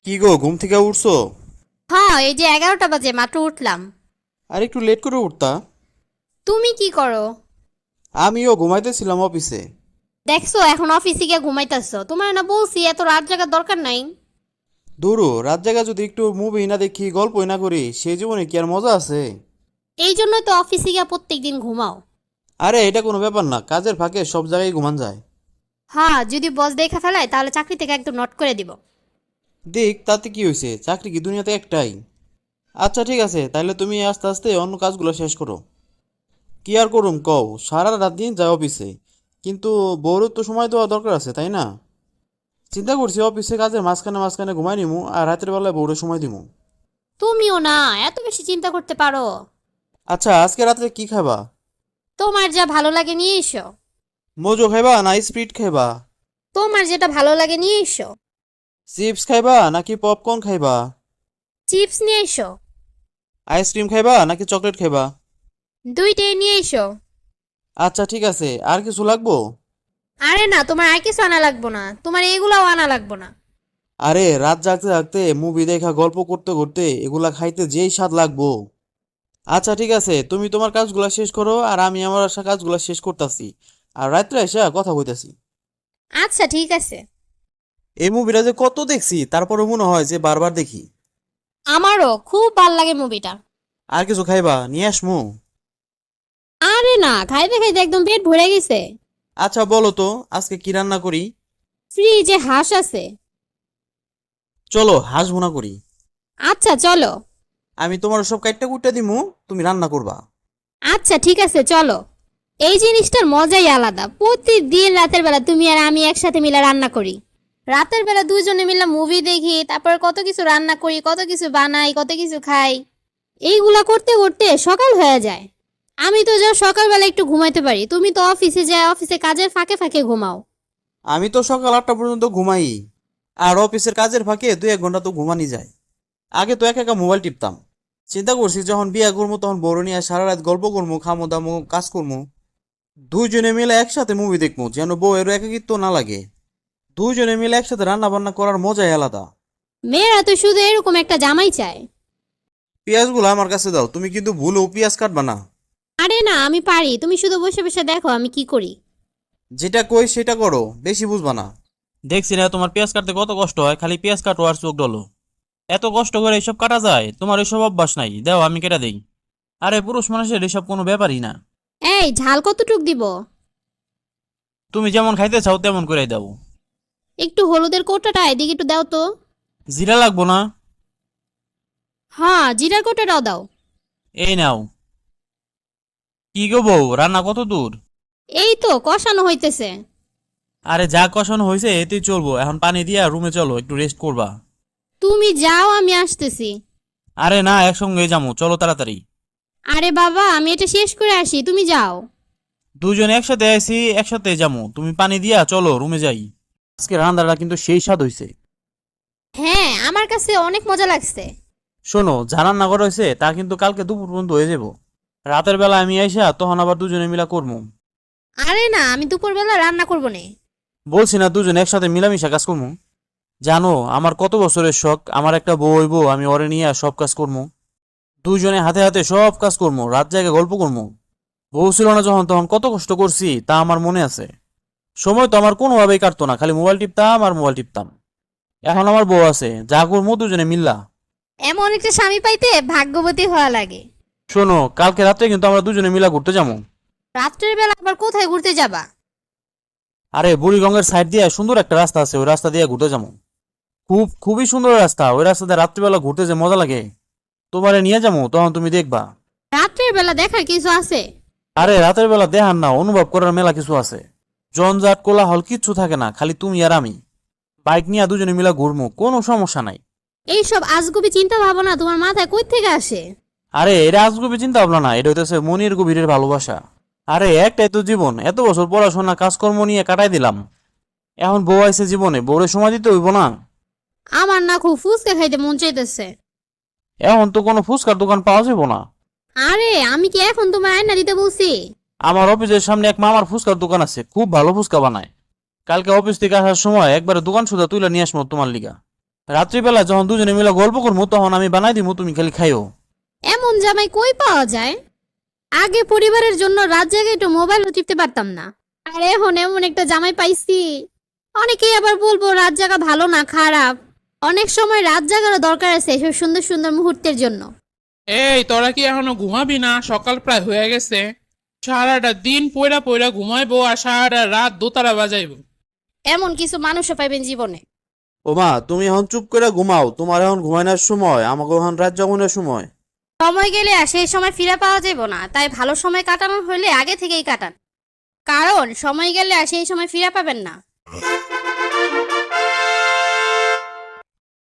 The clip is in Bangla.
কি গো, ঘুম থেকে উঠছো? হ্যাঁ, এই যে 11টা বাজে মাত্র উঠলাম। আর একটু লেট করে উঠতা। তুমি কি করো? আমিও ঘুমাইতেছিলাম অফিসে। দেখছো এখন অফিসে গিয়ে ঘুমাইতেছো, তোমার না বলছি এত রাত জাগার দরকার নাই। দূরও রাত জায়গা যদি একটু মুভি না দেখি, গল্পই না করি, সেই জীবনে কি আর মজা আছে? এই জন্যই তো অফিসে গিয়ে প্রত্যেকদিন ঘুমাও। আরে এটা কোনো ব্যাপার না, কাজের ফাঁকে সব জায়গায় ঘুমান যায়। হ্যাঁ, যদি বস দেখা ফেলায় তাহলে চাকরি থেকে একদম নট করে দিব। দেখ তাতে কি হয়েছে, চাকরি কি দুনিয়াতে একটাই? আচ্ছা ঠিক আছে, তাহলে তুমি আস্তে আস্তে অন্য কাজগুলো শেষ করো। কি আর করুম কও, সারা রাত দিন যায় অফিসে, কিন্তু বউরও তো সময় দেওয়া দরকার আছে, তাই না? চিন্তা করছি অফিসে কাজের মাঝখানে মাঝখানে ঘুমাই নিমু, আর রাতের বেলায় বউরে সময় দিমু। তুমিও না এত বেশি চিন্তা করতে পারো? আচ্ছা আজকে রাত্রে কি খাবা? তোমার যা ভালো লাগে নিয়ে এসো। মোজো খাইবা না স্প্রিট খাইবা? তোমার যেটা ভালো লাগে নিয়ে এসো। চিপস খাইবা নাকি পপকর্ন খাইবা? চিপস নিয়ে এসো। আইসক্রিম খাইবা নাকি চকলেট খাইবা? দুইটাই নিয়ে এসো। আচ্ছা ঠিক আছে, আর কিছু লাগবো? আরে না, তোমার আর কিছু আনা লাগবো না, তোমার এগুলাও আনা লাগবো না। আরে রাত জাগতে জাগতে মুভি দেখা গল্প করতে করতে এগুলা খাইতে যেই স্বাদ লাগবো। আচ্ছা ঠিক আছে, তুমি তোমার কাজগুলা শেষ করো, আর আমি আমার কাজগুলা শেষ করতেছি। আর রাত্রে এসে কথা কইতাছি। আচ্ছা ঠিক আছে। এই মুভিটা যে কত দেখছি, তারপরে মনে হয় যে বারবার দেখি। আমারও খুব ভাল লাগে মুভিটা। আর কিছু খাইবা নিয়ে আসমু? আরে না, খাইতে খাইতে একদম পেট ভরে গেছে। আচ্ছা বলো তো, আজকে কি রান্না করি? ফ্রিজে হাঁস আছে। চলো হাঁস ভুনা করি। আচ্ছা চলো। আমি তোমার সব কাইটটা কুইটটা দিমু, তুমি রান্না করবা। আচ্ছা ঠিক আছে চলো। এই জিনিসটার মজাই আলাদা, প্রতিদিন রাতের বেলা তুমি আর আমি একসাথে মিলে রান্না করি। রাতের বেলা দুজনে মিলে মুভি দেখি, তারপর কত কিছু রান্না করি, কত কিছু বানাই, কত কিছু খাই। এইগুলা করতে করতে সকাল হয়ে যায়। আমি তো যা সকালবেলা একটু ঘুমাইতে পারি, তুমি তো অফিসে যায় অফিসে কাজের ফাঁকে ফাঁকে ঘুমাও। আমি তো সকাল 8টা পর্যন্ত ঘুমাই। আর অফিসের কাজের ফাঁকে 2-1 ঘন্টা তো ঘুমানি যায়। আগে তো একা একা মোবাইল টিপতাম। চিন্তা করছি যখন বিয়া করবো তখন বড় নিয়ে সারা রাত গল্প করবো, খামো দামো, কাজ করবো। দুইজনে মিলে একসাথে মুভি দেখবো, যেন বউয়েরও একাকিত্ব না লাগে। দুইজনে মিলে একসাথে রান্না বান্না করার মজাই আলাদা। মেয়েরা তো শুধু এরকম একটা জামাই চায়। পেঁয়াজগুলো আমার কাছে দাও, তুমি কিন্তু ভুলেও পেঁয়াজ কাটবা না। আরে না, আমি পারি, তুমি শুধু বসে বসে দেখো আমি কি করি। যেটা কই সেটা করো, বেশি বুঝবা না। দেখছি না তোমার পেঁয়াজ কাটতে কত কষ্ট হয়, খালি পেঁয়াজ কাটো আর চোখ ডলো। এত কষ্ট করে এসব কাটা যায়? তোমার এসব অভ্যাস নাই, দাও আমি কেটে দেই। আরে পুরুষ মানুষের এসব কোনো ব্যাপারই না। এই ঝাল কতটুক দিব? তুমি যেমন খাইতে চাও তেমন করে দাও। একটু হলুদের কোটাটা এদিকে একটু দাও তো। জিরা লাগবো না? হ্যাঁ, জিরার কোটাটাও দাও। এই নাও। কি গো বউ, রান্না কত দূর? এই তো কষানো হইতেছে। আরে যা কষানো হয়েছে এতেই চলবো, এখন পানি দিয়া রুমে চলো, একটু রেস্ট করবা। তুমি যাও, আমি আসতেছি। আরে না, একসঙ্গে যাবো, চলো তাড়াতাড়ি। আরে বাবা, আমি এটা শেষ করে আসি, তুমি যাও। দুজন একসাথে আইছি, একসাথে যাবো, তুমি পানি দিয়া চলো রুমে যাই। আজকে রান্নাটা কিন্তু সেই স্বাদ হয়েছে। হ্যাঁ, আমার কাছে অনেক মজা লাগছে। শোনো, যা রান্না করা হয়েছে তা কিন্তু কালকে দুপুর পর্যন্ত হয়ে যাবো। রাতের বেলা আমি আইসা তখন আবার দুজনে মিলা করবো। আরে না, আমি দুপুরবেলা রান্না করবো না। বলছি না দুজন একসাথে মিলামিশা কাজ করবো। জানো আমার কত বছরের শখ, আমার একটা বউ হইব, আমি ওরে নিয়ে সব কাজ করবো। দুইজনে হাতে হাতে সব কাজ করবো, রাত জায়গায় গল্প করবো। বউ ছিল না যখন তখন কত কষ্ট করছি তা আমার মনে আছে। সময় তো আমার কোনোভাবেই কাটতো না, খালি মোবাইল টিপতাম আর মোবাইল টিপতাম। এখন আমার বউ আছে, যা করবো দুজনে মিল্লা। এমন একটা স্বামী পাইতে ভাগ্যবতী হওয়া লাগে। শোনো, কালকে রাত্রে কিন্তু আমরা দুজনে মিলা ঘুরতে যাবো। রাত্রের বেলা আবার কোথায় ঘুরতে যাবা? আরে বুড়িগঙ্গের সাইড দিয়ে সুন্দর একটা রাস্তা আছে, ওই রাস্তা দিয়ে ঘুরতে যাবো। খুবই সুন্দর রাস্তা, ওই রাস্তাতে রাত্রিবেলা ঘুরতে যে মজা লাগে। তোমারে নিয়ে যাবো, তখন তুমি দেখবা। রাত্রের বেলা দেখার কিছু আছে? আরে রাতের বেলা দেখার না, অনুভব করার মেলা কিছু আছে। জঞ্জাট কোলাহল কিচ্ছু থাকে না, খালি তুমি আর আমি। বাইক নিয়ে দুজনে মিলা ঘুরবো, কোনো সমস্যা নাই। এইসব আজগুবি চিন্তা ভাবনা তোমার মাথায় কই থেকে আসে? আরে এটা আজগুবি চিন্তা ভাবনা না, এটা হইতেছে মনির গভীরের ভালোবাসা। আরে একটাই তো জীবন, এত বছর পড়াশোনা কাজকর্ম নিয়ে কাটাই দিলাম। এখন বউ আইছে জীবনে, বউরে সময় দিতে হইব না? আমার না খুব ফুচকা খাইতে মন চাইতেছে। এখন তো কোনো ফুচকার দোকান পাওয়া যাবো না। আরে আমি কি এখন তোমার আয়না দিতে বলছি? আমার অফিসের সামনে এক মামার ফুচকার দোকান আছে, খুব ভালো ফুচকা বানায়। কালকে অফিস থেকে আসার সময় একবারে দোকান সুদ্ধা তুলে নিয়ে আসবো তোমার লিগা। রাত্রিবেলা যখন দুজনে মিলে গল্প করবো তখন আমি বানাই দিব, তুমি খালি খাইও। এমন জামাই কই পাওয়া যায়? আগে পরিবারের জন্য রাত জেগে একটু মোবাইল টিপতে পারতাম না, আর এখন এমন একটা জামাই পাইছি। অনেকেই আবার বলবো রাত জাগা ভালো না খারাপ, অনেক সময় রাত জাগারও দরকার আছে এসব সুন্দর সুন্দর মুহূর্তের জন্য। এই তোরা কি এখনো ঘুমাবি না? সকাল প্রায় হয়ে গেছে। সারাটা দিন পয়রা পয়রা ঘুমাইবো আর সারাটা রাত দোতারা বাজাইবো। এমন কিছু মানুষও পাইবেন জীবনে। ও মা, তুমি এখন চুপ করে ঘুমাও, তোমার এখন ঘুমাইনার সময়, আমাকে এখন রাত জাগনের সময়। সময় গেলে আর সেই সময় ফিরে পাওয়া যাবে না, তাই ভালো সময় কাটানোর হলে আগে থেকেই কাটান, কারণ সময় গেলে আর সেই সময় ফিরে পাবেন না।